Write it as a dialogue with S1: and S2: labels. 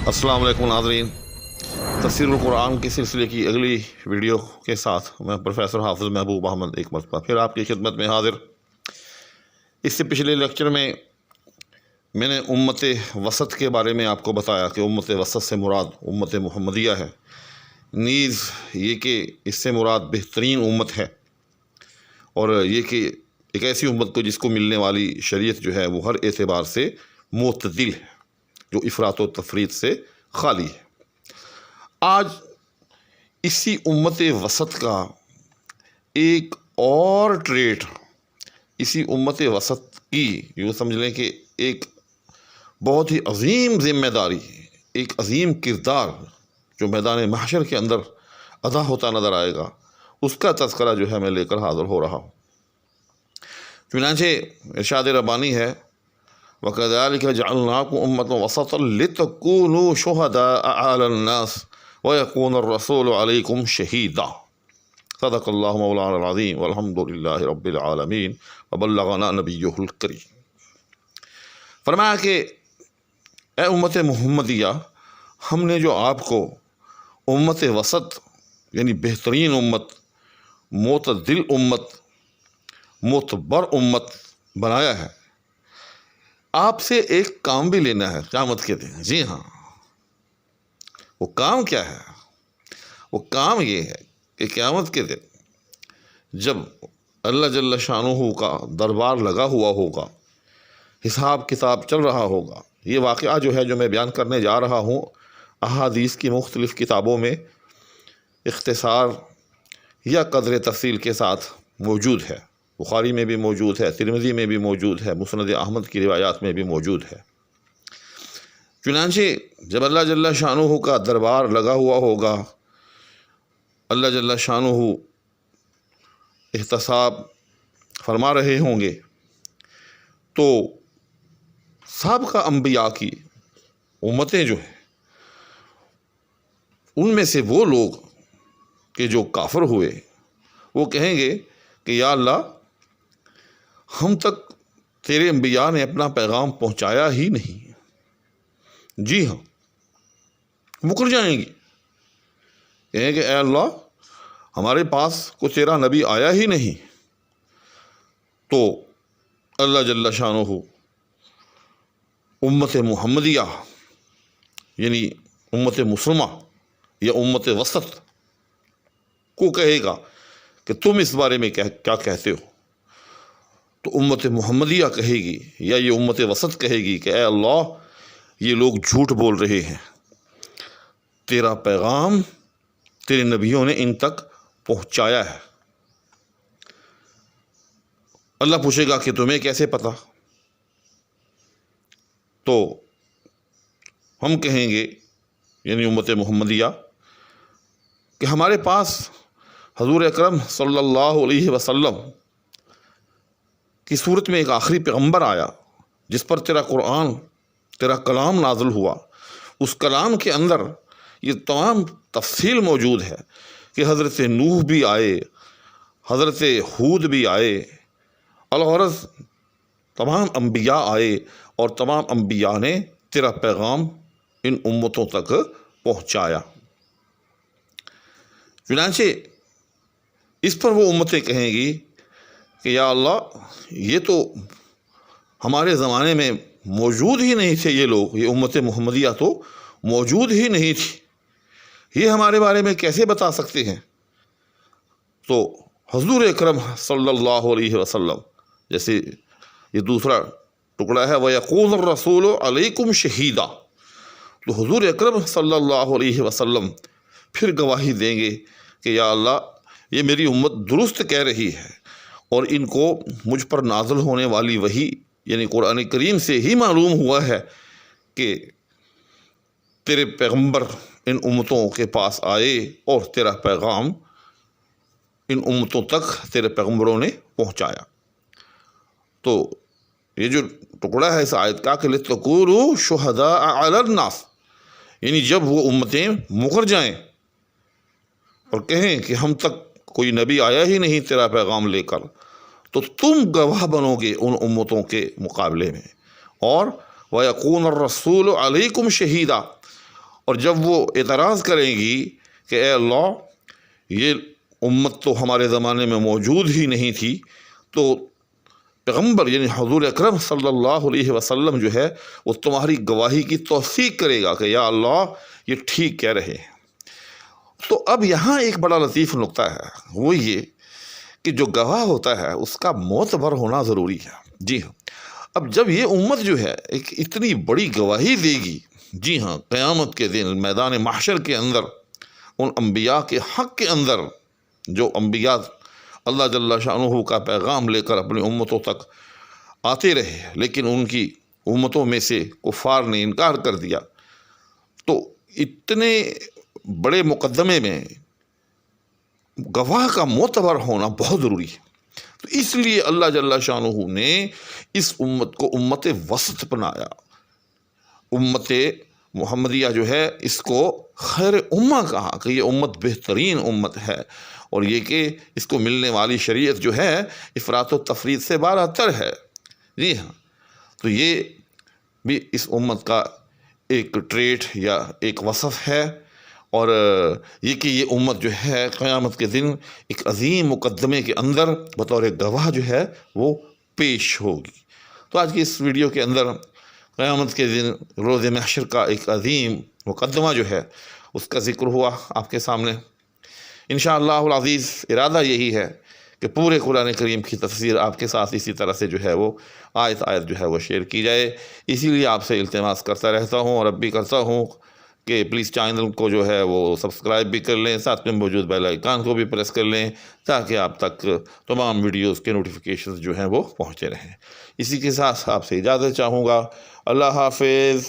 S1: السلام علیکم ناظرین، تفسیر القرآن کے سلسلے کی اگلی ویڈیو کے ساتھ میں پروفیسر حافظ محبوب احمد ایک مرتبہ پھر آپ کی خدمت میں حاضر۔ اس سے پچھلے لیکچر میں نے امت وسط کے بارے میں آپ کو بتایا کہ امت وسط سے مراد امت محمدیہ ہے، نیز یہ کہ اس سے مراد بہترین امت ہے، اور یہ کہ ایک ایسی امت کو جس کو ملنے والی شریعت جو ہے وہ ہر اعتبار سے معتدل ہے، جو افراط و تفریط سے خالی ہے۔ آج اسی امت وسط کا ایک اور ٹریٹ، اسی امت وسط کی یوں سمجھ لیں کہ ایک بہت ہی عظیم ذمہ داری، ایک عظیم کردار جو میدان محشر کے اندر ادا ہوتا نظر آئے گا، اس کا تذکرہ جو ہے میں لے کر حاضر ہو رہا ہوں۔ چنانچہ ارشاد ربانی ہے وَكَذَلِكَ جَعَلْنَاكُمْ أُمَّةً وَسَطًا لِتَكُونُوا شُهَدَاءَ عَلَى النَّاسِ وَيَكُونَ الرَّسُولُ عَلَيْكُمْ شَهِيدًا صدق اللہ مولانا العظیم والحمد للہ رب العالمین وبلغنا نبیہ الکریم۔ فرمایا کہ اے امت محمدیہ، ہم نے جو آپ کو امت وسط یعنی بہترین امت، معتدل امت، معتبر امت بنایا ہے، آپ سے ایک کام بھی لینا ہے قیامت کے دن۔ جی ہاں، وہ کام کیا ہے؟ وہ کام یہ ہے کہ قیامت کے دن جب اللہ جل شانہ کا دربار لگا ہوا ہوگا، حساب کتاب چل رہا ہوگا، یہ واقعہ جو ہے جو میں بیان کرنے جا رہا ہوں احادیث کی مختلف کتابوں میں اختصار یا قدر تفصیل کے ساتھ موجود ہے، بخاری میں بھی موجود ہے، ترمذی میں بھی موجود ہے، مسند احمد کی روایات میں بھی موجود ہے۔ چنانچہ جب اللہ جل شانہ کا دربار لگا ہوا ہوگا، اللہ جل شانہ احتساب فرما رہے ہوں گے، تو سابقہ انبیاء کی امتیں جو ہیں ان میں سے وہ لوگ کہ جو کافر ہوئے، وہ کہیں گے کہ یا اللہ، ہم تک تیرے انبیاء نے اپنا پیغام پہنچایا ہی نہیں۔ جی ہاں، مکر جائیں گی، کہیں کہ اے اللہ، ہمارے پاس کوئی تیرا نبی آیا ہی نہیں۔ تو اللہ جل شانہ امت محمدیہ یعنی امت مسلمہ یا امت وسط کو کہے گا کہ تم اس بارے میں کیا کہتے ہو؟ تو امت محمدیہ کہے گی یا یہ امت وسط کہے گی کہ اے اللہ، یہ لوگ جھوٹ بول رہے ہیں، تیرا پیغام تیرے نبیوں نے ان تک پہنچایا ہے۔ اللہ پوچھے گا کہ تمہیں کیسے پتا؟ تو ہم کہیں گے یعنی امت محمدیہ کہ ہمارے پاس حضور اکرم صلی اللہ علیہ وسلم کی صورت میں ایک آخری پیغمبر آیا جس پر تیرا قرآن، تیرا کلام نازل ہوا۔ اس کلام کے اندر یہ تمام تفصیل موجود ہے کہ حضرت نوح بھی آئے، حضرت ہود بھی آئے، الغرض تمام انبیاء آئے، اور تمام انبیاء نے تیرا پیغام ان امتوں تک پہنچایا۔ چنانچہ اس پر وہ امتیں کہیں گی کہ یا اللہ، یہ تو ہمارے زمانے میں موجود ہی نہیں تھے، یہ لوگ، یہ امت محمدیہ تو موجود ہی نہیں تھی، یہ ہمارے بارے میں کیسے بتا سکتے ہیں؟ تو حضور اکرم صلی اللہ علیہ وسلم، جیسے یہ دوسرا ٹکڑا ہے وَيَقُولُ الرَّسُولُ عَلَيْكُمْ شَهِيدًا، تو حضور اکرم صلی اللہ علیہ وسلم پھر گواہی دیں گے کہ یا اللہ، یہ میری امت درست کہہ رہی ہے، اور ان کو مجھ پر نازل ہونے والی وحی یعنی قرآن کریم سے ہی معلوم ہوا ہے کہ تیرے پیغمبر ان امتوں کے پاس آئے اور تیرا پیغام ان امتوں تک تیرے پیغمبروں نے پہنچایا۔ تو یہ جو ٹکڑا ہے اس آیت کا کہ لِتَكُونُوا شُهَدَاءَ عَلَى النَّاسِ، یعنی جب وہ امتیں مکر جائیں اور کہیں کہ ہم تک کوئی نبی آیا ہی نہیں تیرا پیغام لے کر، تو تم گواہ بنو گے ان امتوں کے مقابلے میں، اور وَيَكُونَ الرَّسُولُ عَلَيْكُمْ شَهِيدًا، اور جب وہ اعتراض کریں گی کہ اے اللہ یہ امت تو ہمارے زمانے میں موجود ہی نہیں تھی، تو پیغمبر یعنی حضور اکرم صلی اللہ علیہ وسلم جو ہے وہ تمہاری گواہی کی توثیق کرے گا کہ یا اللہ یہ ٹھیک کہہ رہے ہیں۔ تو اب یہاں ایک بڑا لطیف نقطہ ہے، وہ یہ کہ جو گواہ ہوتا ہے اس کا معتبر ہونا ضروری ہے۔ جی ہاں، اب جب یہ امت جو ہے ایک اتنی بڑی گواہی دے گی، جی ہاں، قیامت کے دن میدان محشر کے اندر ان انبیاء کے حق کے اندر، جو انبیاء اللہ جل شانہ کا پیغام لے کر اپنی امتوں تک آتے رہے لیکن ان کی امتوں میں سے کفار نے انکار کر دیا، تو اتنے بڑے مقدمے میں گواہ کا معتبر ہونا بہت ضروری ہے۔ تو اس لیے اللہ جل شانہ نے اس امت کو امت وسط بنایا۔ امت محمدیہ جو ہے اس کو خیر امہ کہا کہ یہ امت بہترین امت ہے، اور یہ کہ اس کو ملنے والی شریعت جو ہے افراط و تفریط سے بارہ تر ہے۔ جی ہاں، تو یہ بھی اس امت کا ایک ٹریٹ یا ایک وصف ہے، اور یہ کہ یہ امت جو ہے قیامت کے دن ایک عظیم مقدمے کے اندر بطور گواہ جو ہے وہ پیش ہوگی۔ تو آج کی اس ویڈیو کے اندر قیامت کے دن روز محشر کا ایک عظیم مقدمہ جو ہے اس کا ذکر ہوا آپ کے سامنے۔ انشاءاللہ العزیز ارادہ یہی ہے کہ پورے قرآن کریم کی تفسیر آپ کے ساتھ اسی طرح سے جو ہے وہ آیت آیت جو ہے وہ شیئر کی جائے۔ اسی لیے آپ سے التماس کرتا رہتا ہوں اور اب بھی کرتا ہوں کہ پلیز چینل کو جو ہے وہ سبسکرائب بھی کر لیں، ساتھ میں موجود بیل آئیکن کو بھی پریس کر لیں تاکہ آپ تک تمام ویڈیوز کے نوٹیفیکیشنز جو ہیں وہ پہنچے رہیں۔ اسی کے ساتھ آپ سے اجازت چاہوں گا۔ اللہ حافظ۔